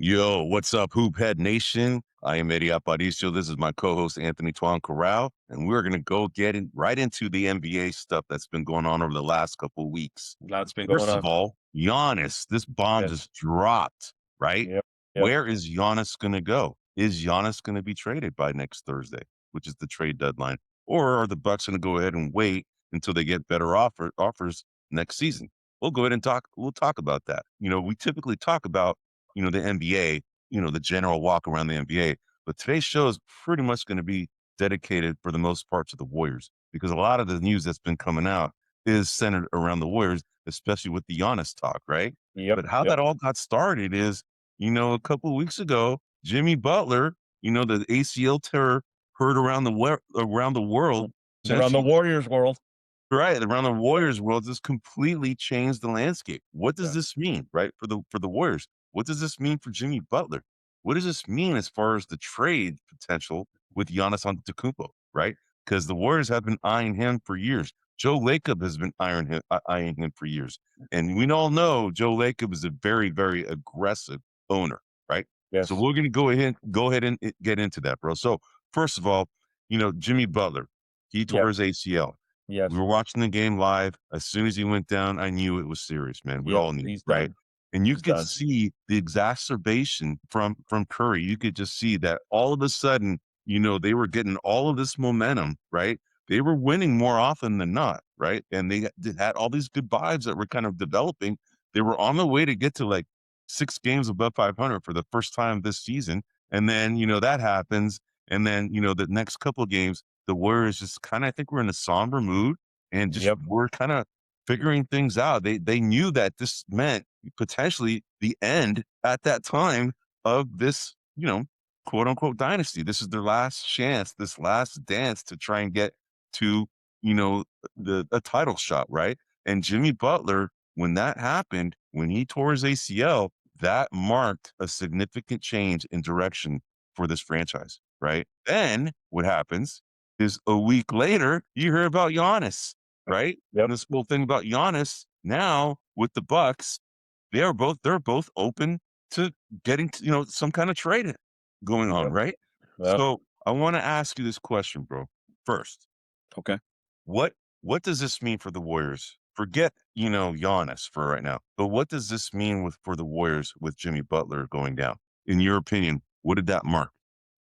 Yo, what's up, Hoophead Nation? I am Eddie Aparicio. This is my co-host, Anthony Toine, and we're going to go right into the NBA stuff that's been going on over the last couple of weeks. Lots been going First of on. all, Giannis, this bomb Yes. just dropped, right? Yep. Yep. Where is Giannis going to go? Is Giannis going to be traded by next Thursday, which is the trade deadline? Or are the Bucks going to go ahead and wait until they get better offers next season? We'll talk about that. We typically talk about the NBA, the general walk around the NBA. But today's show is pretty much going to be dedicated for the most part to the Warriors because a lot of the news that's been coming out is centered around the Warriors, especially with the Giannis talk, right? Yep. But how Yep. that all got started is, a couple of weeks ago, Jimmy Butler, the ACL tear heard around the world, Around the essentially, Warriors world. right around the Warriors world, just completely changed the landscape. What does Yeah. this mean, right, for the Warriors? What does this mean for Jimmy Butler? What does this mean as far as the trade potential with Giannis Antetokounmpo, right? Because the Warriors have been eyeing him for years. Joe Lacob has been eyeing him for years, and we all know Joe Lacob is a very, very aggressive owner, right? So Yes. we're going to go ahead and get into that, bro. So first of all, Jimmy Butler, he tore Yep. his ACL. Yes. We were watching the game live. As soon as he went down, I knew it was serious, man. We Yep. all knew, He's right? done. And you He's could done. see the exacerbation from Curry. You could just see that all of a sudden, they were getting all of this momentum, right? They were winning more often than not, right? And they had all these good vibes that were kind of developing. They were on the way to get to like 6 games above 500 for the first time this season. And then, that happens. And then, the next couple of games, the Warriors just kind of, I think we're in a somber mood and just Yep. we're kind of figuring things out. They knew that this meant potentially the end at that time of this, quote unquote dynasty. This is their last chance, this last dance to try and get to, a title shot, right? And Jimmy Butler, when that happened, when he tore his ACL, that marked a significant change in direction for this franchise, right? Then what happens is a week later, you hear about Giannis, right? Yep. And this whole thing about Giannis now with the Bucks, they're both open to getting some kind of trade going on, Yep. right? Yep. So I want to ask you this question, bro. First, Okay. what what does this mean for the Warriors? Forget, Giannis for right now. But what does this mean for the Warriors with Jimmy Butler going down? In your opinion, what did that mark?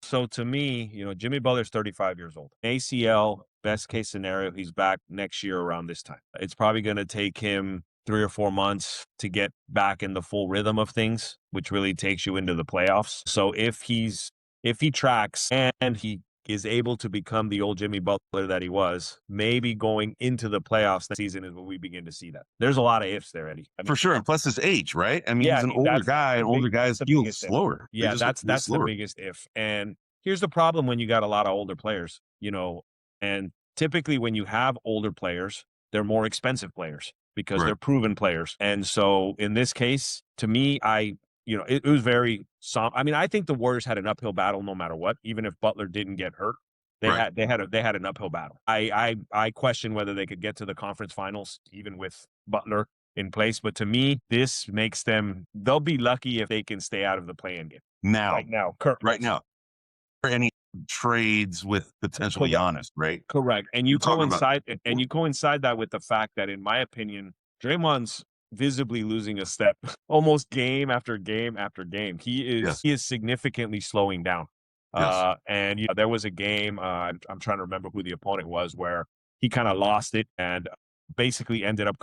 So to me, Jimmy Butler's 35 years old. ACL, best case scenario, he's back next year around this time. It's probably going to take him 3 or 4 months to get back in the full rhythm of things, which really takes you into the playoffs. So if he tracks and he is able to become the old Jimmy Butler that he was, maybe going into the playoffs next season is when we begin to see that. There's a lot of ifs there, Eddie. I mean, For sure, and plus his age, right? I mean, he's yeah, an older guy, and older that's guys the heal biggest if. slower. They Yeah, just heal that's the slower. biggest if. And here's the problem when you got a lot of older players, and typically when you have older players, they're more expensive players because Right. they're proven players. And so in this case, to me, it was very I mean, I think the Warriors had an uphill battle no matter what, even if Butler didn't get hurt. Right. They had an uphill battle. I question whether they could get to the conference finals even with Butler in place. But to me, this makes they'll be lucky if they can stay out of the play-in game. Now, Right now, currently. right now, for any trades with potential Correct. Giannis, right? Correct. And We're talking about you coincide that with the fact that, in my opinion, Draymond's visibly losing a step almost game after game after game. yes, He is significantly slowing down. yes, And there was a game, I'm trying to remember who the opponent was, where he kind of lost it and basically ended up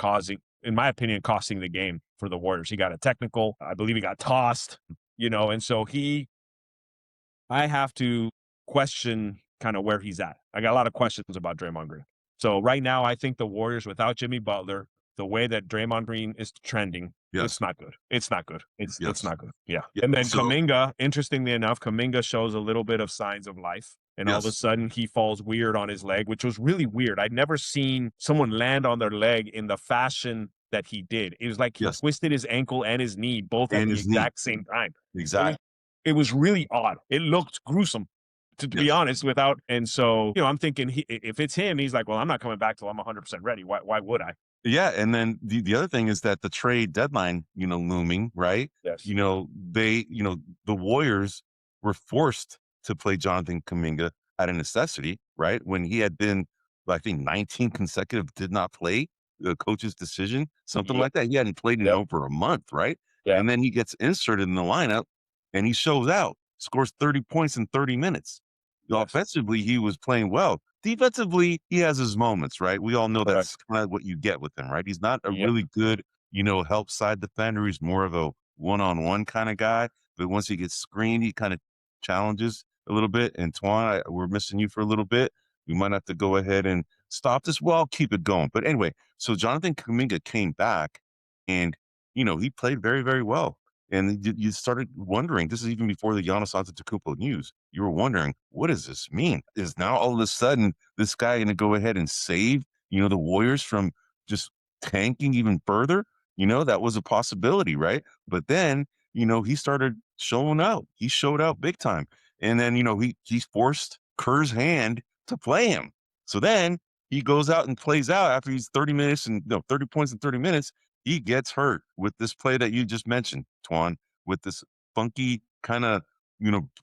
in my opinion, costing the game for the Warriors. He got a technical. I believe he got tossed, and so I have to question kind of where he's at. I got a lot of questions about Draymond Green. So right now, I think the Warriors without Jimmy Butler, the way that Draymond Green is trending, it's yes, not good. It's not good. It's yes, not good. Yeah. yeah. And then So Kuminga, interestingly enough, Kuminga shows a little bit of signs of life. And all of a yes, sudden he falls weird on his leg, which was really weird. I'd never seen someone land on their leg in the fashion that he did. It was like he yes, twisted his ankle and his knee both at and the his knee, exact same time. exactly. It was really odd. It looked gruesome, to be Yes, honest. And so I'm thinking, if it's him, he's like, well, I'm not coming back till I'm 100% ready. Why would I? Yeah, and then the other thing is that the trade deadline, looming, right? Yes. The Warriors were forced to play Jonathan Kuminga out of necessity, right? When he had been, I think, 19 consecutive did not play, the coach's decision, something Yeah. like that. He hadn't played in Yep. over a month, right? Yeah. And then he gets inserted in the lineup and he shows out, scores 30 points in 30 minutes. Yes. Offensively, he was playing well. Defensively, he has his moments, right? We all know Correct. that's kind of what you get with him, right? He's not a Yep. really good, help side defender. He's more of a one-on-one kind of guy. But once he gets screened, he kind of challenges a little bit. And Toine, we're missing you for a little bit. We might have to go ahead and stop this. Well, I'll keep it going. But anyway, so Jonathan Kuminga came back and, he played very, very well. And you started wondering, this is even before the Giannis Antetokounmpo news. You were wondering, what does this mean? Is now all of a sudden this guy going to go ahead and save, the Warriors from just tanking even further? That was a possibility, right? But then, he started showing out. He showed out big time. And then, he forced Kerr's hand to play him. So then he goes out and plays out after he's 30 minutes and 30 points in 30 minutes. He gets hurt with this play that you just mentioned, Toine, with this funky kind of,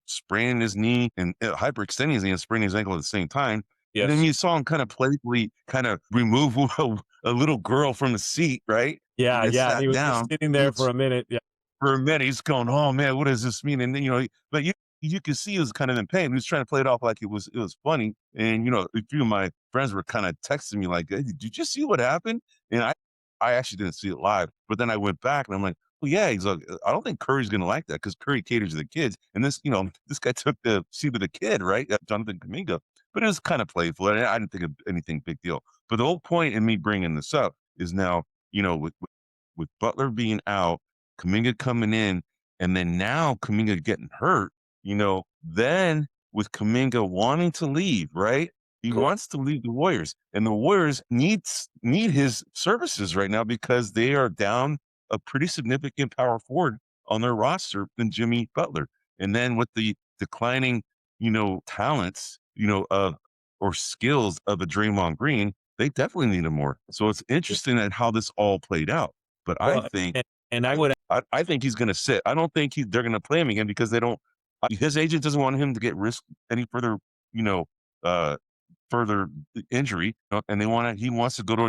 spraining his knee and hyperextending his knee and spraining his ankle at the same time. And then Yes. you saw him kind of playfully kind of remove a little girl from the seat, right? Yeah. And Yeah. And he sat was just down. sitting there for a minute. Yeah. For a minute, he's going, "Oh man, what does this mean?" And then, but you can see he was kind of in pain. He was trying to play it off like it was funny. And a few of my friends were kind of texting me like, "Hey, did you just see what happened?" And I actually didn't see it live, but then I went back and I'm like, "Well, yeah." He's like, "I don't think Curry's gonna like that because Curry caters to the kids." And this guy took the seat of the kid, right? Jonathan Kuminga, but it was kind of playful. And I didn't think of anything big deal. But the whole point in me bringing this up is now, with Butler being out, Kuminga coming in, and then now Kuminga getting hurt, then with Kuminga wanting to leave, right? He Correct. wants to leave the Warriors, and the Warriors need his services right now because they are down a pretty significant power forward on their roster than Jimmy Butler. And then with the declining, talents, or skills of a Draymond Green, they definitely need him more. So it's interesting at how this all played out. But I Well, think and I would. I think he's gonna sit. I don't think they're gonna play him again because they don't his agent doesn't want him to get risk any further, you know, uh, further injury, and he wants to go to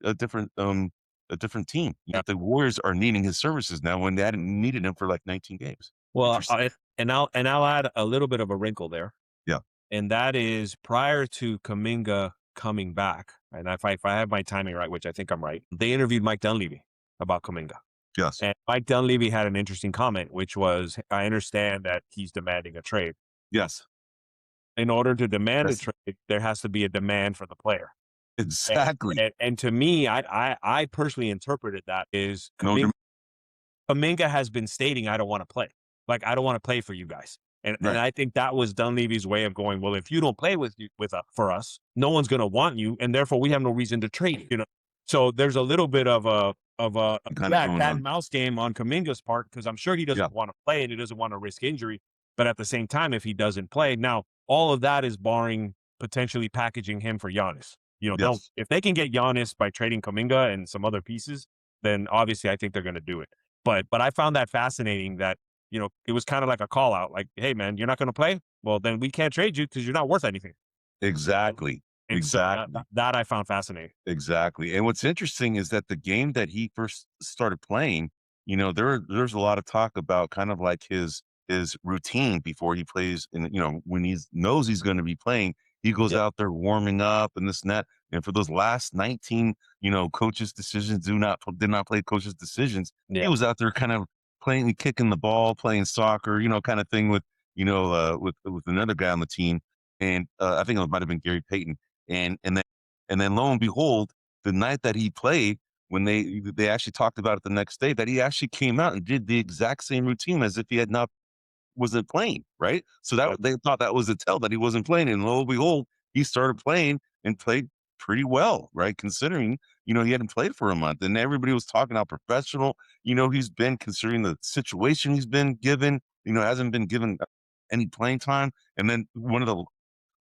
a different team. The Warriors are needing his services now when they hadn't needed him for like 19 games. Well, Interesting. I'll add a little bit of a wrinkle there, Yeah. and that is prior to Kuminga coming back, and if I have my timing right, which I think I'm right, they interviewed Mike Dunleavy about Kuminga. Yes. And Mike Dunleavy had an interesting comment, which was, I understand that he's demanding a trade. Yes. In order to demand a Yes. trade, there has to be a demand for the player. And, Exactly. and to me, I personally interpreted that is No. Kuminga has been stating, I don't want to play. Like, I don't want to play for you guys. And Right. I think that was Dunleavy's way of going, well, if you don't play for us, no one's going to want you. And therefore we have no reason to trade you, So there's a little bit of a Kind of going cat on. and mouse game on Kuminga's part, because I'm sure he Yeah. doesn't want to play and he doesn't want to risk injury. But at the same time, if he doesn't play, now all of that is barring potentially packaging him for Giannis. Don't Yes. if they can get Giannis by trading Kuminga and some other pieces, then obviously I think they're going to do it. But I found that fascinating that, it was kind of like a call out, like, hey man, you're not going to play? Well, then we can't trade you because you're not worth anything. Exactly. And so Exactly. that I found fascinating. Exactly. And what's interesting is that the game that he first started playing, there's a lot of talk about kind of like his routine before he plays. And when he knows he's going to be playing, he goes Yep. out there warming up and this and that. And for those last 19, coaches' decisions did not play coaches' decisions. He Yeah. was out there kind of playing, kicking the ball, playing soccer, kind of thing with with another guy on the team. And I think it might have been Gary Payton. And then lo and behold, the night that he played, when they actually talked about it the next day, that he actually came out and did the exact same routine as if he had not wasn't playing, right? So Yep. they thought that was a tell that he wasn't playing, and lo and behold, he started playing and played pretty well, right? Considering he hadn't played for a month, and everybody was talking how professional he's been, considering the situation he's been given. Hasn't been given any playing time, and then one of the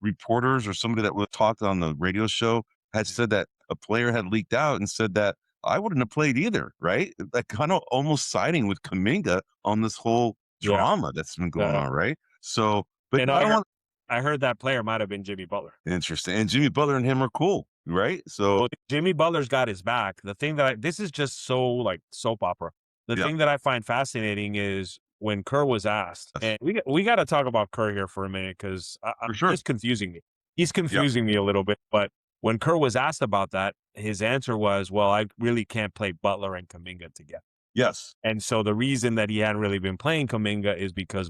reporters or somebody that was talked on the radio show had said that a player had leaked out and said that I wouldn't have played either, right? Like kind of almost siding with Kuminga on this whole Yeah. drama that's been going on, right? So, but And I don't want I heard that player might have been Jimmy Butler. interesting. And Jimmy Butler and him are cool, right? So, Well, Jimmy Butler's got his back. The thing that this is just so like soap opera. The yeah, thing that I find fascinating is when Kerr was asked, yes, and we got to talk about Kerr here for a minute because for sure. it's confusing me. He's Yeah, confusing me a little bit. But when Kerr was asked about that, his answer was, "Well, I really can't play Butler and Kuminga together." yes, And so the reason that he hadn't really been playing Kuminga is because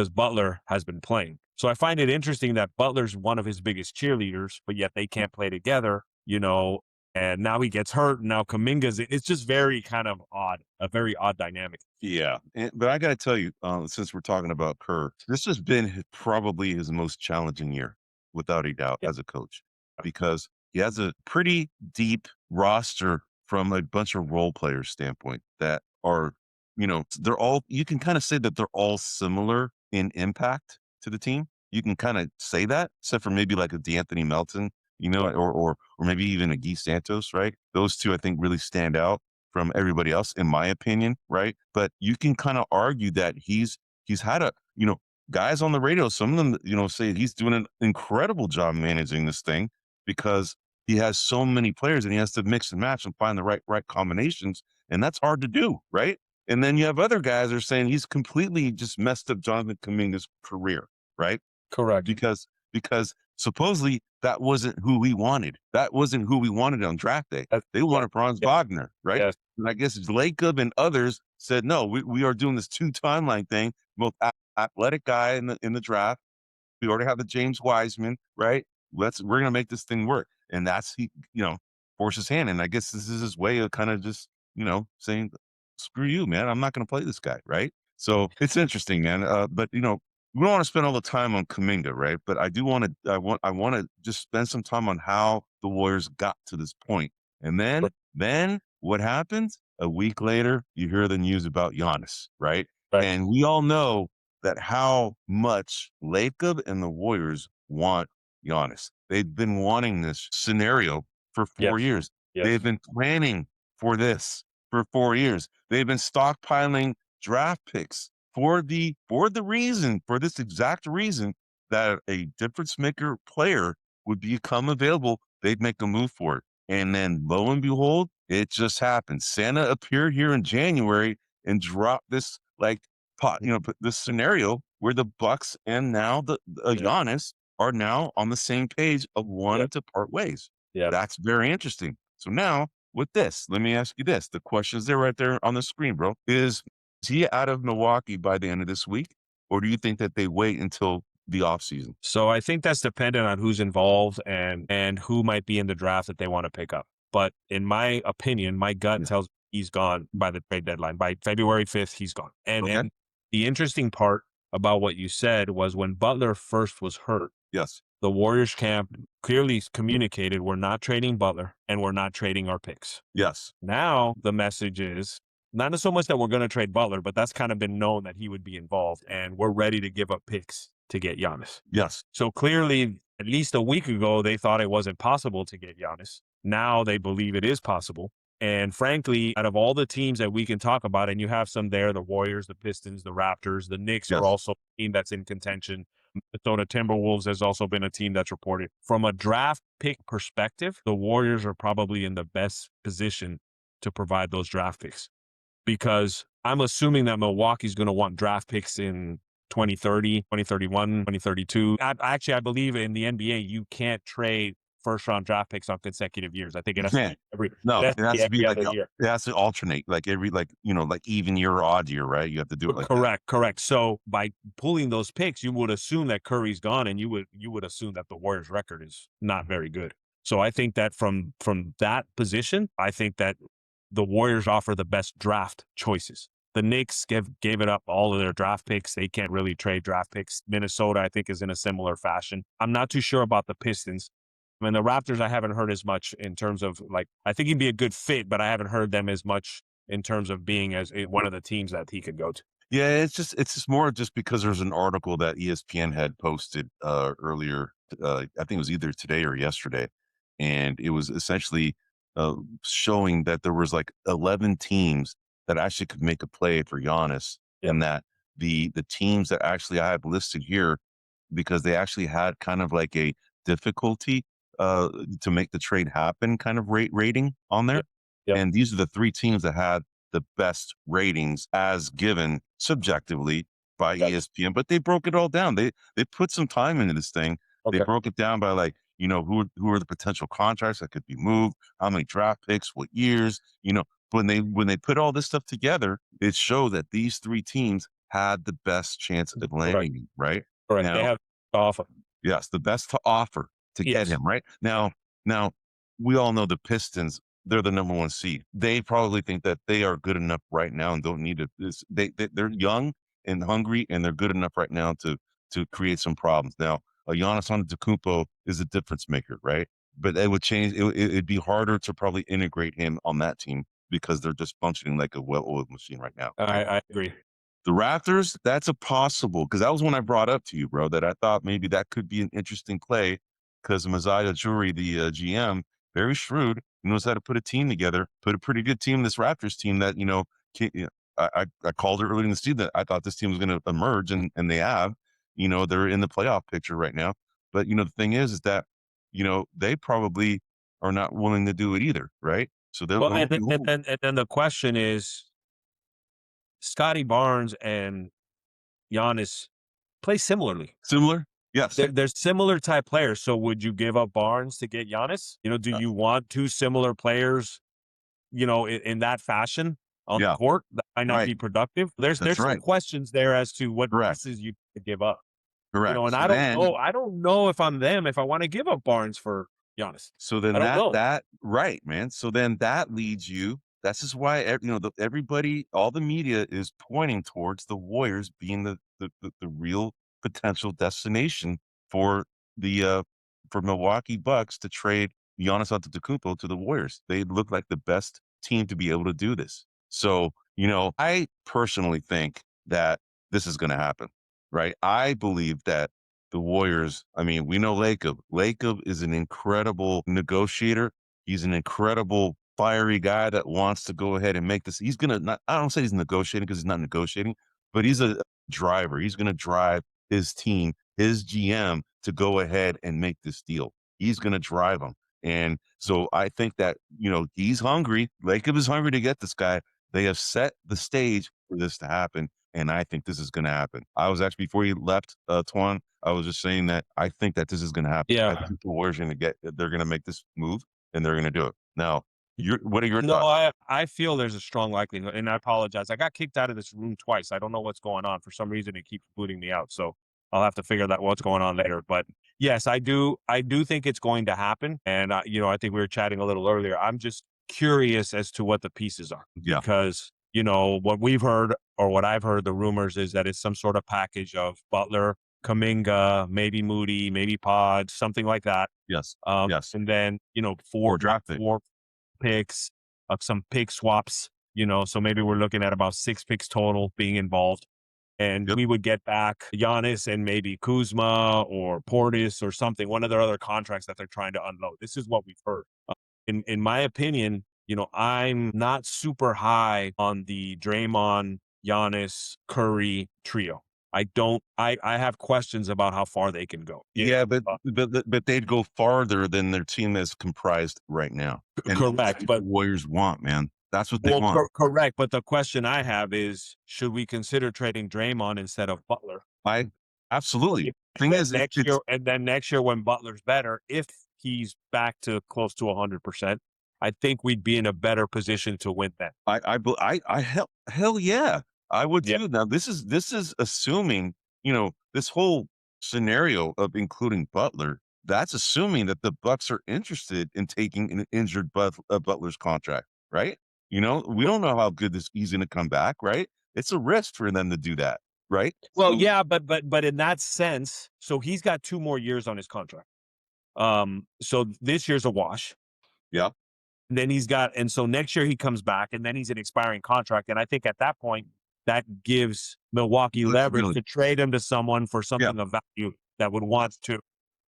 Butler has been playing. So I find it interesting that Butler's one of his biggest cheerleaders, but yet they can't play together, and now he gets hurt. And now Kuminga's, it's just very kind of odd, a very odd dynamic. yeah. But I got to tell you, since we're talking about Kerr, this has been probably his most challenging year, without a doubt, Yeah. as a coach, because he has a pretty deep roster from a bunch of role players standpoint that are, they're all, you can kind of say that they're all similar in impact to the team. You can kind of say that, except for maybe like a D'Anthony Melton, or maybe even a Guy Santos, right? Those two, I think, really stand out from everybody else, in my opinion, right? But you can kind of argue that he's had guys on the radio, some of them, say he's doing an incredible job managing this thing because he has so many players and he has to mix and match and find the right combinations. And that's hard to do, right? And then you have other guys that are saying he's completely just messed up Jonathan Kuminga's career, right? Correct. Because supposedly that wasn't who we wanted. That wasn't who we wanted on draft day. They Yeah. wanted Franz Yeah. Wagner, right? Yes. And I guess Jacob and others said, no, we are doing this two timeline thing, both athletic guy in the draft. We already have the James Wiseman, right? We're gonna make this thing work. And that's he, force his hand. And I guess this is his way of kind of just, saying, screw you, man. I'm not gonna play this guy, right? So it's interesting, man. But we don't want to spend all the time on Kuminga, right? But I do want to I want to just spend some time on how the Warriors got to this point. And then what happens? A week later, you hear the news about Giannis, right? Right. And we all know that how much Lacob and the Warriors want Giannis. They've been wanting this scenario for 4 years. Yes. They've been planning for this for 4 years. They've been stockpiling draft picks for this exact reason that a difference maker player would become available. They'd make a move for it. And then lo and behold, it just happened. Santa appeared here in January and dropped this this scenario where the Bucks and now the Giannis are now on the same page of wanting to part ways. Yeah. That's very interesting. So now with this, let me ask you this. The question is there right there on the screen, bro. Is he out of Milwaukee by the end of this week? Or do you think that they wait until the offseason? So I think that's dependent on who's involved and who might be in the draft that they want to pick up. But in my opinion, my gut Yeah. tells me he's gone by the trade deadline. By February 5th, he's gone. And Okay. and the interesting part about what you said was when Butler first was hurt, Yes. the Warriors camp clearly communicated we're not trading Butler and we're not trading our picks. Yes. Now the message is not so much that we're going to trade Butler, but that's kind of been known that he would be involved, and we're ready to give up picks to get Giannis. Yes. So clearly, at least a week ago, they thought it wasn't possible to get Giannis. Now they believe it is possible. And frankly, out of all the teams that we can talk about, and you have some there, the Warriors, the Pistons, the Raptors, the Knicks are Yes. also a team that's in contention. Minnesota Timberwolves has also been a team that's reported. From a draft pick perspective, the Warriors are probably in the best position to provide those draft picks, because I'm assuming that Milwaukee's going to want draft picks in 2030, 2031, 2032. I believe in the NBA, you can't trade first round draft picks on consecutive years. I think it You has to can't. be No, it has to be like every other year. it has to alternate like every like even year or odd year, right? You have to do it like that. Correct. So by pulling those picks, you would assume that Curry's gone, and you would assume that the Warriors' record is not very good. So I think that from that position, I think that the Warriors offer the best draft choices. The Knicks gave it up all of their draft picks. They can't really trade draft picks. Minnesota, I think, is in a similar fashion. I'm not too sure about the Pistons. I mean, the Raptors, I haven't heard as much in terms of I think he'd be a good fit, but I haven't heard them as much in terms of being as one of the teams that he could go to. Yeah, it's just more just because there's an article that ESPN had posted earlier. I think it was either today or yesterday, and it was essentially showing that there was like 11 teams that actually could make a play for Giannis, Yep. and that the teams that actually I have listed here, because they actually had kind of like a difficulty uh, to make the trade happen kind of rating on there. Yep. Yep. And these are the three teams that had the best ratings as given subjectively by Gotcha. ESPN, but they broke it all down. They put some time into this thing. They Okay. broke it down by like, who are the potential contracts that could be moved, how many draft picks, what years, when they put all this stuff together, it showed that these three teams had the best chance of Correct. landing him, right? Correct. They Now, have to offer. yes, the best to offer to get Yes. him, right? Now we all know the Pistons, they're the number one seed. They probably think that they are good enough right now and don't need it. They're young and hungry, and they're good enough right now to create some problems. Now, Giannis Antetokounmpo is a difference maker, right? But it would change. It'd be harder to probably integrate him on that team because they're just functioning like a well-oiled machine right now, right? I agree. The Raptors, that's a possible, because that was one I brought up to you, bro, that I thought maybe that could be an interesting play because Messiah Jury, the GM, very shrewd, knows how to put a team together, put a pretty good team, this Raptors team that, I called it early in the season that I thought this team was going to emerge, and they have. They're in the playoff picture right now. But, the thing is that, they probably are not willing to do it either, right? So they'll, Well, they'll and then the question is, Scotty Barnes and Giannis play similarly. similar. Yes. They're similar type players. So would you give up Barnes to get Giannis? Do Uh, you want two similar players, in that fashion on the yeah. court that might not Right. be productive? There's That's some right. questions there as to what Correct. pieces you could give up. Correct. And So I don't then know. I don't know if I'm them if I want to give up Barnes for Giannis. So then I don't know. that right, man. So then that leads you. That's just why everybody, all the media is pointing towards the Warriors being the real potential destination for the for Milwaukee Bucks to trade Giannis Antetokounmpo to the Warriors. They look like the best team to be able to do this. So I personally think that this is going to happen. Right, I believe that the Warriors, I mean, we know Lacob. Lacob is an incredible negotiator. He's an incredible fiery guy that wants to go ahead and make this. He's gonna not. I don't say he's negotiating because he's not negotiating, but he's a driver. He's gonna drive his team, his GM, to go ahead and make this deal. He's gonna drive them, and so I think that he's hungry. Lacob is hungry to get this guy. They have set the stage for this to happen, and I think this is going to happen. I was actually, before you left, Toine, I was just saying that I think that this is going to happen. I Yeah. think the Warriors are going to they're going to make this move, and they're going to do it. Now, what are your No, thoughts? I feel there's a strong likelihood, and I apologize. I got kicked out of this room twice. I don't know what's going on. For some reason, it keeps booting me out. So I'll have to figure that what's going on later. But yes, I do. I do think it's going to happen. And I think we were chatting a little earlier. I'm just curious as to what the pieces are Yeah, because what we've heard or what I've heard, the rumors is that it's some sort of package of Butler, Kuminga, maybe Moody, maybe Pod, something like that. yes, yes. And then Or draft pick. four picks, some pick swaps, so maybe we're looking at about 6 picks total being involved. And Yep. we would get back Giannis and maybe Kuzma or Portis or something, one of their other contracts that they're trying to unload. This is what we've heard. In my opinion, I'm not super high on the Draymond, Giannis, Curry trio. I have questions about how far they can go. Yeah, Uh, but they'd go farther than their team is comprised right now, and that's correct. what the But Warriors want, man. That's what they well, want. correct. But the question I have is, should we consider trading Draymond instead of Butler? I absolutely. And Thing then is, next year, and then next year when Butler's better, if he's back to close to 100%, I think we'd be in a better position to win then. hell yeah, I would Yeah. too. Now this is assuming this whole scenario of including Butler. That's assuming that the Bucks are interested in taking an injured Butler's contract, right? We don't know how good he's going to come back, right? It's a risk for them to do that, right? Well, So yeah, but in that sense, so he's got 2 more years on his contract. So this year's a wash. yeah, Then and so next year he comes back and then he's an expiring contract. And I think at that point, that gives Milwaukee leverage flexibility. to trade him to someone for Yeah, something of value that would want to.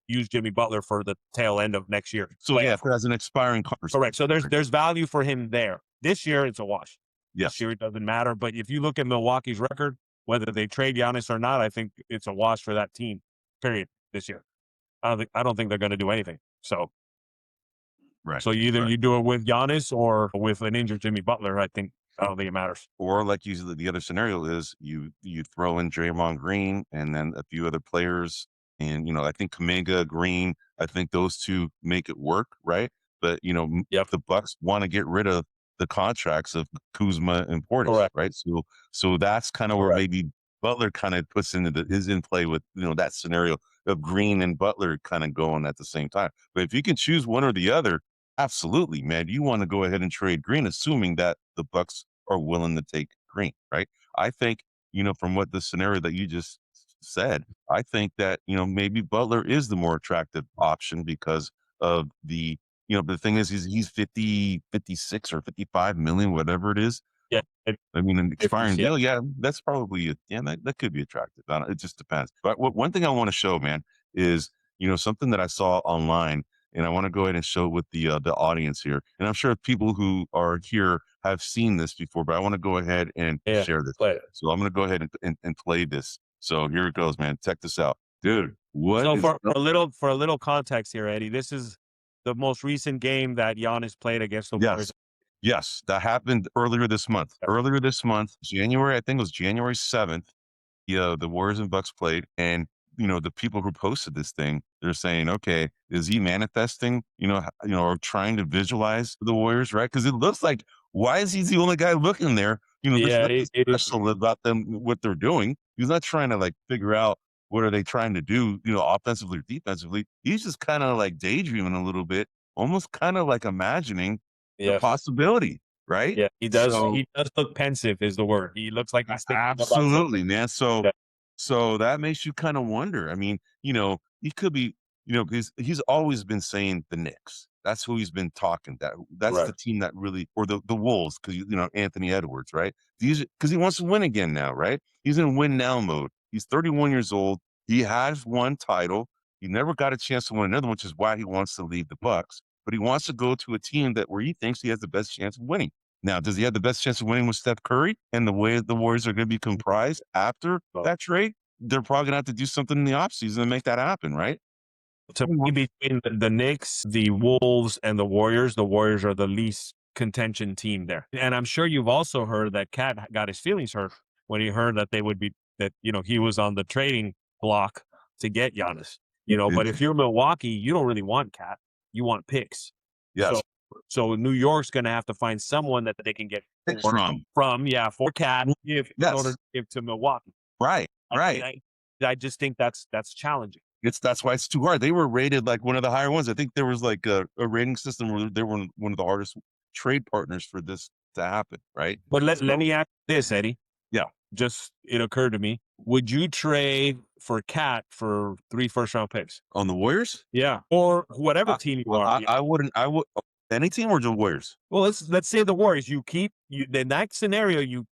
use Jimmy Butler for the tail end of next year. So yeah, if it has an expiring contract. Correct. So there's value for him there. This year it's a wash. Yes. This year it doesn't matter. But if you look at Milwaukee's record, whether they trade Giannis or not, I think it's a wash for that team. Period. This year, I don't think they're going to do anything. So Right. So either you do it with Giannis or with an injured Jimmy Butler. I don't think it matters. Or like usually the other scenario is you throw in Draymond Green and then a few other players, and I think Kuminga, Green, I think those two make it work, right? But Yep. the Bucks want to get rid of the contracts of Kuzma and Portis, Correct. right? So that's kind of where maybe Butler kind of puts into is in play with that scenario of Green and Butler kind of going at the same time. But if you can choose one or the other, absolutely, man. You want to go ahead and trade Green, assuming that the Bucks are willing to take Green, right? I think, from what the scenario that you just said, I think that, maybe Butler is the more attractive option because of the thing is he's 50, 56 or 55 million, whatever it is. Yeah. I mean, an expiring deal, yeah, that's probably that could be attractive. It just depends. But one thing I want to show, man, is something that I saw online, and I want to go ahead and show it with the audience here. And I'm sure people who are here have seen this before, but I want to go ahead and share this. So I'm going to go ahead and play this. So here it goes, man. Check this out, dude. So for a little context here, Eddie, this is the most recent game that Giannis played against the Warriors. Yes, that happened earlier this month. Earlier this month, January, I think it was January 7th. The Warriors and Bucks played, and the people who posted this thing, they're saying, okay, is he manifesting, or trying to visualize the Warriors, right? Because it looks like, why is he the only guy looking there? There's nothing special about them, what they're doing. He's not trying to figure out what are they trying to do, offensively or defensively. He's just kind of daydreaming a little bit, almost kind of imagining the possibility, right? Yeah, he does. He does look pensive, is the word. He looks like he's thinking absolutely, man. So that makes you kind of wonder. I mean, he could be, because he's always been saying the Knicks. That's who he's been talking. That's the team that really, or the Wolves, because Anthony Edwards, right? Because he wants to win again now, right? He's in win now mode. He's 31 years old. He has one title. He never got a chance to win another, which is why he wants to leave the Bucks. But he wants to go to a team where he thinks he has the best chance of winning. Now, does he have the best chance of winning with Steph Curry and the way the Warriors are going to be comprised after that trade? They're probably going to have to do something in the offseason to make that happen, right? To me, between the Knicks, the Wolves, and the Warriors are the least contention team there. And I'm sure you've also heard that Cat got his feelings hurt when he heard that he was on the trading block to get Giannis. But if you're Milwaukee, you don't really want Cat. You want picks. Yes. So New York's going to have to find someone that they can get for Cat in order to give to Milwaukee. Right. I just think that's challenging. That's why it's too hard. They were rated like one of the higher ones. I think there was a rating system where they were one of the hardest trade partners for this to happen, right? But let me ask this, Eddie. Yeah. Just it occurred to me. Would you trade for Cat for 3 first-round picks on the Warriors? Yeah, or whatever team you are. I wouldn't. I would any team or the Warriors. Well, let's say the Warriors. In that scenario, you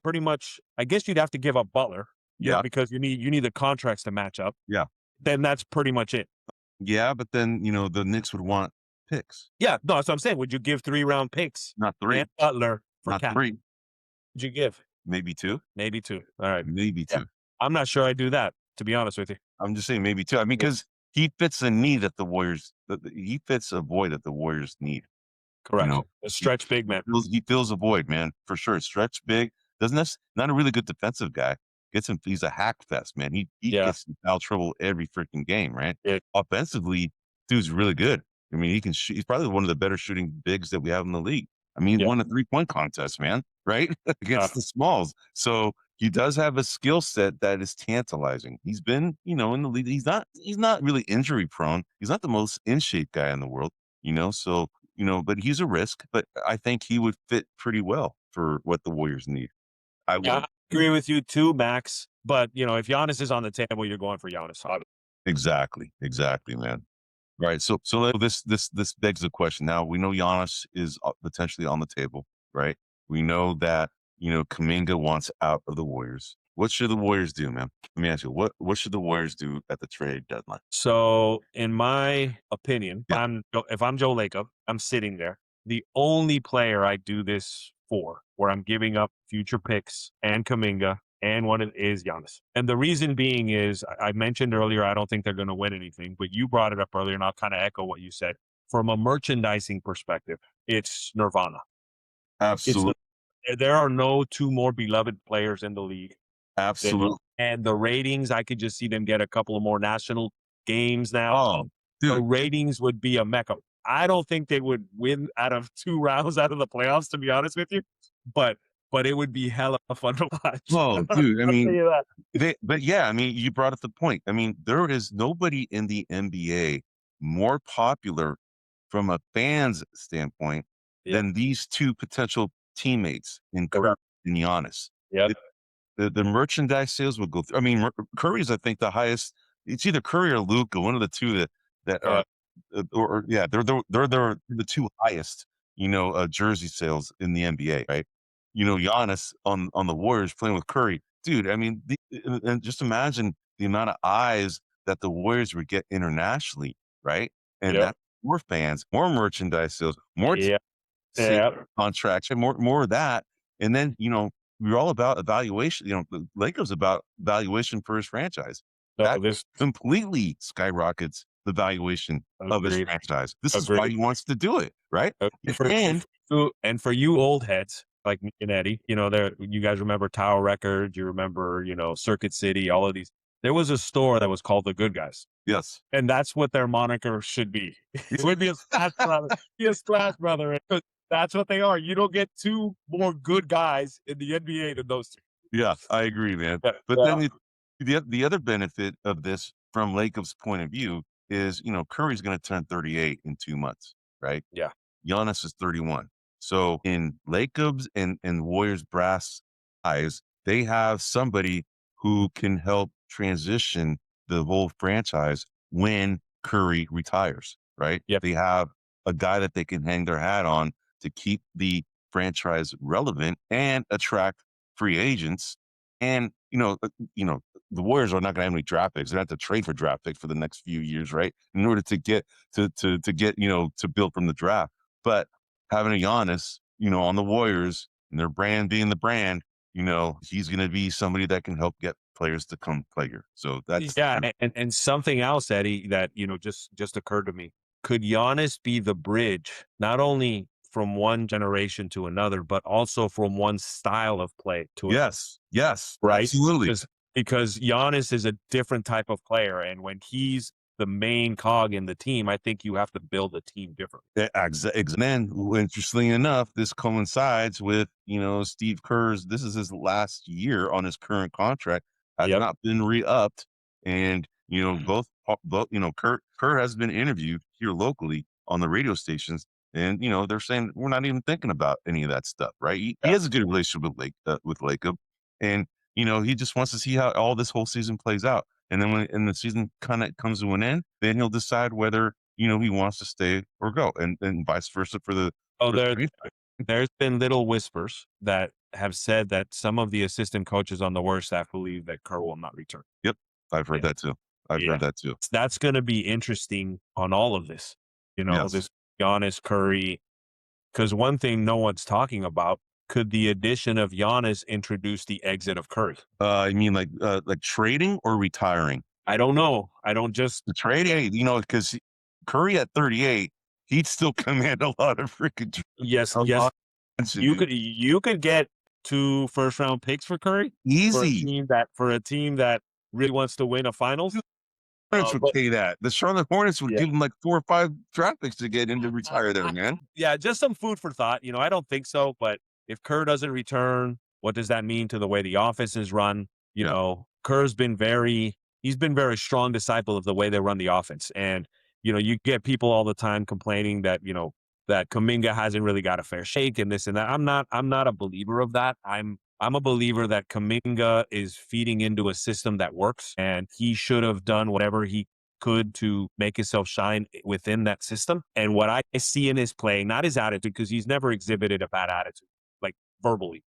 pretty much. I guess you'd have to give up Butler. Yeah, because you need the contracts to match up. Yeah. Then that's pretty much it. Yeah, but then the Knicks would want picks. Yeah, no, that's what I'm saying. Would you give 3-round picks? Not 3. And Butler for Not Cat? 3. Would you give? Maybe 2. Maybe 2. All right. Maybe 2. Yeah. I'm not sure I do that, to be honest with you. I'm just saying maybe 2. I mean, because he fits a need that the Warriors. He fits a void that the Warriors need. Correct. A stretch big man. He fills a void, man, for sure. Stretch big. Not a really good defensive guy. He's a hack fest, man. He gets in foul trouble every freaking game, right? Yeah. Offensively, dude's really good. I mean, he can shoot. He's probably one of the better shooting bigs that we have in the league. I mean, he won a 3-point contest, man, right? Against the Smalls. So he does have a skill set that is tantalizing. He's been, in the league. He's not really injury prone. He's not the most in shape guy in the world, so, but he's a risk, but I think he would fit pretty well for what the Warriors need. I agree with you too, Max. But, if Giannis is on the table, you're going for Giannis. Exactly, man. Right. So this begs the question. Now we know Giannis is potentially on the table, right? We know that Kuminga wants out of the Warriors. What should the Warriors do, man? Let me ask you, what should the Warriors do at the trade deadline? So, in my opinion, Yeah, if I'm Joe Lacob, I'm sitting there. The only player I do this for, where I'm giving up future picks and Kuminga and one is Giannis. And the reason being is I mentioned earlier I don't think they're going to win anything, but you brought it up earlier, and I'll kind of echo what you said. From a merchandising perspective, it's Nirvana. It's absolutely, there are no two more beloved players in the league than absolutely. and the ratings, I could just see them get a couple of more national games now. Oh, The dude. ratings would be a mecca. I don't think they would win out of 2 rounds out of the playoffs, to be honest with you, but it would be hella fun to watch. Oh, dude. I I'll tell mean, you that. but yeah, I mean, you brought up the point. I mean, there is nobody in the NBA more popular from a fan's standpoint Yep, than these two potential teammates in Curry correct. and Giannis. Yep, The merchandise sales would go through. I mean, Curry's, I think, the highest. It's either Curry or Luka, one of the two that are, yep, or yeah, they're the two highest, jersey sales in the NBA, right? Giannis on the Warriors playing with Curry, dude. I mean, and just imagine the amount of eyes that the Warriors would get internationally, right? And yep, that more fans, more merchandise sales, more yep, say yep. contracts and more of that. And then, we're all about evaluation. The Lakers about valuation for his franchise. No, That this completely skyrockets the valuation of his agreed, franchise. This is why agreed. he wants to do it, right? And And for you old heads like me and Eddie, there you guys remember Tower Records, you remember, Circuit City, all of these. There was a store that was called The Good Guys, yes, and that's what their moniker should be. It would be a Splash Brother, be a Splash Brother. And that's what they are. You don't get two more good guys in the NBA than those two. yeah, I agree, man. Yeah, But yeah, then the other benefit of this from Lacob's point of view is, Curry's going to turn 38 in 2 months, right? yeah. Giannis is 31. So in Lacob's and Warriors brass eyes, they have somebody who can help transition the whole franchise when Curry retires, right? Yep. They have a guy that they can hang their hat on to keep the franchise relevant and attract free agents. And the Warriors are not going to have any draft picks. They have to trade for draft picks for the next few years, right? In order to get to get to build from the draft. But having a Giannis, on the Warriors and their brand being the brand, he's going to be somebody that can help get players to come play here. So that's Yeah, and something else, Eddie, that just occurred to me. Could Giannis be the bridge, not only from one generation to another, but also from one style of play to another, yes, right? absolutely. Because Giannis is a different type of player, and when he's the main cog in the team, I think you have to build a team differently. Man, interestingly enough, this coincides with, Steve Kerr's, this is his last year on his current contract, has Yep. not been re-upped. And, both, Kerr has been interviewed here locally on the radio stations. And, they're saying we're not even thinking about any of that stuff, right? He Yeah. has a good relationship with Lacob. And, he just wants to see how all this whole season plays out. And then when the season kind of comes to an end, then he'll decide whether, he wants to stay or go, and vice versa for the Oh, for the trade. there's been little whispers that have said that some of the assistant coaches on the Warriors staff believe that Kerr will not return. Yep, I've heard Yeah. that too. I've Yeah. heard that too. That's gonna be interesting on all of this. Yes. This Giannis, Curry, because one thing no one's talking about, could the addition of Giannis introduce the exit of Curry? I mean, like trading or retiring? I don't know. I don't just The trading, because Curry at 38, he'd still command a lot of freaking yes, a yes. lot of attention, You dude. could get 2 first round picks for Curry Easy. for a team that really wants to win a finals. Hornets would But pay that. The Charlotte Hornets would yeah. give him like 4 or 5 draft picks to get him to retire there, man. Yeah, just some food for thought. I don't think so, but if Kerr doesn't return, what does that mean to the way the offense is run? Yeah. Kerr's he's been very strong disciple of the way they run the offense. And, you get people all the time complaining that, that Kuminga hasn't really got a fair shake and this and that. I'm not a believer of that. I'm a believer that Kuminga is feeding into a system that works, and he should have done whatever he could to make himself shine within that system. And what I see in his play, not his attitude, because he's never exhibited a bad attitude, like verbally.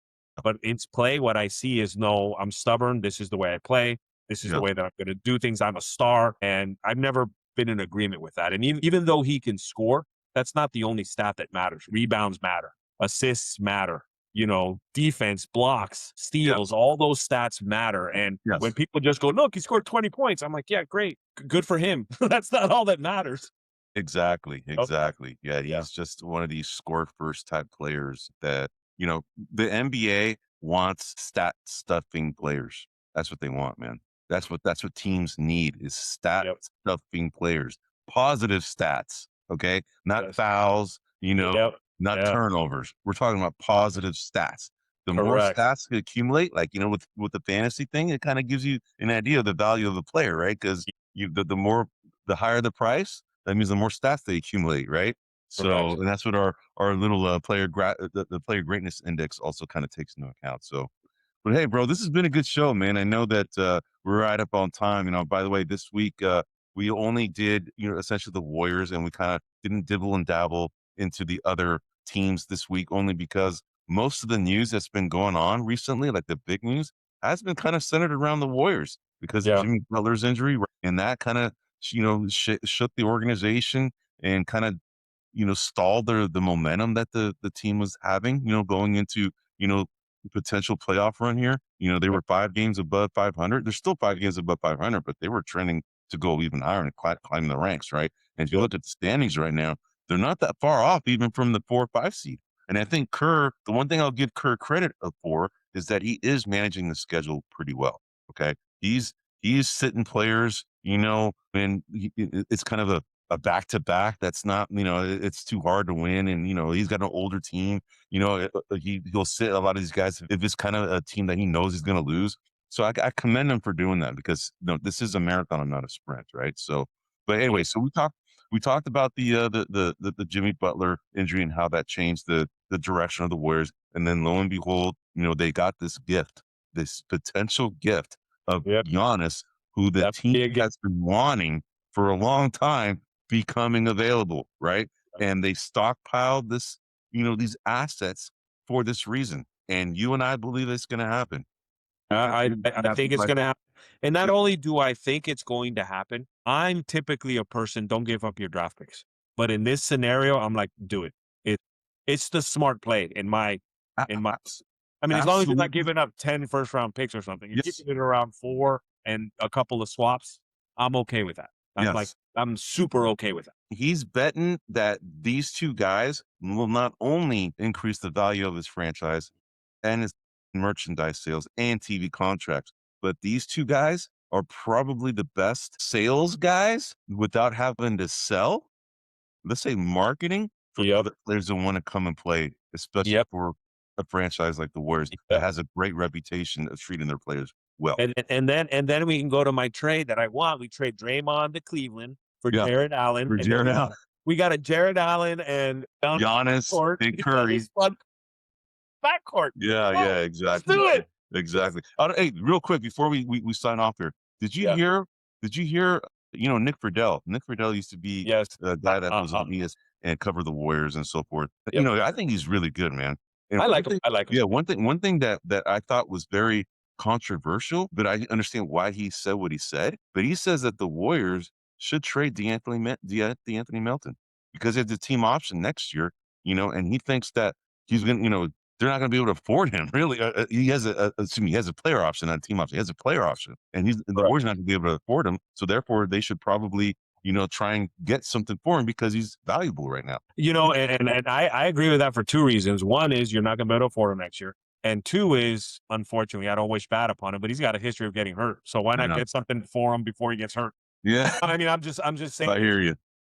But in play, what I see is, no, I'm stubborn. This is the way I play. This is the Yeah. way that I'm going to do things. I'm a star. And I've never been in agreement with that. And even though he can score, that's not the only stat that matters. Rebounds matter. Assists matter. Defense, blocks, steals, Yes. all those stats matter. And when Yes. people just go, look, he scored 20 points, I'm like, yeah, great. Good for him. That's not all that matters. Exactly. Okay. Exactly. Yeah. Yeah. He's just one of these score first type players that, the NBA wants stat stuffing players. That's what they want, man. That's what teams need is stat Yep. stuffing players. Positive stats. Okay. Not Yes. fouls, Yep. not Yeah. turnovers. We're talking about positive stats. The more Correct. stats you accumulate, like, with the fantasy thing, it kind of gives you an idea of the value of the player, right? Because the higher the price, that means the more stats they accumulate, right? So, Correct. and that's what our little the player greatness index also kind of takes into account. So, but hey, bro, this has been a good show, man. I know that we're right up on time. By the way, this week we only did essentially the Warriors, and we kind of didn't dibble and dabble into the other teams this week, only because most of the news that's been going on recently, like the big news, has been kind of centered around the Warriors because of Yeah. Jimmy Butler's injury, right? And that kind of shook the organization and kind of stalled the momentum that the team was having, going into, potential playoff run here. They were 5 games above 500. They're still 5 games above 500, but they were trending to go even higher and climb the ranks, right? And if you Yep. look at the standings right now, they're not that far off even from the 4 or 5 seed. And I think Kerr, the one thing I'll give Kerr credit for is that he is managing the schedule pretty well. Okay. He's sitting players, and it's kind of a back to back. That's not, it's too hard to win. And, he's got an older team, he'll sit a lot of these guys if it's kind of a team that he knows he's going to lose. So I commend him for doing that because this is a marathon and not a sprint. Right. So, but anyway, so we talked about the Jimmy Butler injury and how that changed the direction of the Warriors. And then lo and behold, they got this potential gift of Yep. Giannis, who the That'd team be a good. has been wanting for a long time, becoming available, right? And they stockpiled these assets for this reason. And you and I believe it's going to happen. I think it's going to happen. And not only do I think it's going to happen, I'm typically a person, don't give up your draft picks. But in this scenario, I'm like, do it. It's the smart play in my. I mean, as long as you're not Absolutely. giving up 10 first round picks or something, you're Yes. keeping it around 4 and a couple of swaps. I'm okay with that. Yes. I'm super okay with that. He's betting that these two guys will not only increase the value of his franchise and his merchandise sales and TV contracts, but these two guys are probably the best sales guys without having to sell. Let's say marketing for Yep. other players that want to come and play, especially Yep. for a franchise like the Warriors that Yep. has a great reputation of treating their players well. And then we can go to my trade that I want. We trade Draymond to Cleveland for Yeah. Jared Allen. For And then Jared Allen, we got a Jared Allen and Giannis, Big Curry. Backcourt. Yeah, Come on, yeah, let's exactly. do it. Exactly. Hey, real quick before we sign off here, did you Yeah. hear? Did you hear? Nick Friedel. Nick Friedel used to be Yes. a guy that was on ES and cover the Warriors and so forth. Yep. I think he's really good, man. And I one like him. thing- I like him. Yeah, one thing that I thought was very controversial, but I understand why he said what he said. But he says that the Warriors should trade DeAnthony Melton because it's a team option next year. And he thinks that he's going to, they're not going to be able to afford him. Really, he has he has a player option, not a team option. He has a player option, and the Warriors not going to be able to afford him. So therefore, they should probably try and get something for him because he's valuable right now. And I agree with that for 2 reasons. One is you're not going to be able to afford him next year. And 2 is, unfortunately, I don't wish bad upon him, but he's got a history of getting hurt. So why not get something for him before he gets hurt? Yeah, I mean, I'm just saying. I hear you.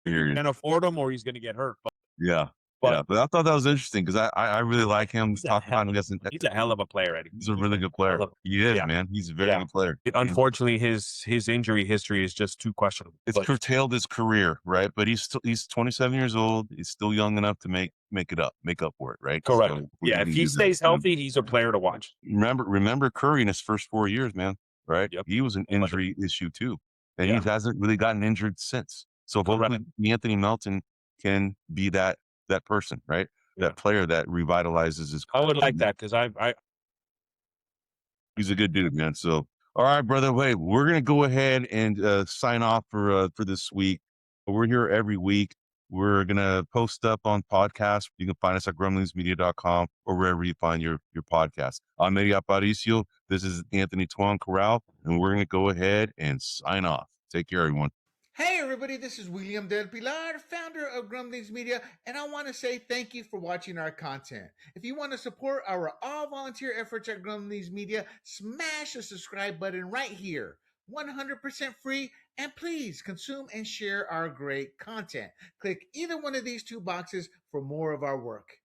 You can afford him or he's going to get hurt. Yeah. But Yeah, but I thought that was interesting because I really like him. he's a hell of a player, Eddie. He's a really good player. He is, man. He's a very good player. Unfortunately, his injury history is just too questionable. It's curtailed his career, right? But he's 27 years old. He's still young enough to make up for it, right? Correct. So if he stays healthy, he's a player to watch. Remember Curry in his first 4 years, man, right? Yep. He was an injury issue too. And he hasn't really gotten injured since. So hopefully Anthony Melton can be that person, right? That player that revitalizes his career. I would like that because He's a good dude, man. So, all right, brother. Wait, we're gonna go ahead and sign off for this week. We're here every week. We're gonna post up on podcasts. You can find us at grumblingsmedia.com or wherever you find your podcast. I'm Eddie Aparicio. This is Anthony Toine Corral, and we're gonna go ahead and sign off. Take care, everyone. Hey everybody, this is William Del Pilar, founder of Grumblings Media, and I want to say thank you for watching our content. If you want to support our all-volunteer efforts at Grumblings Media, smash the subscribe button right here. 100% free, and please consume and share our great content. Click either one of these two boxes for more of our work.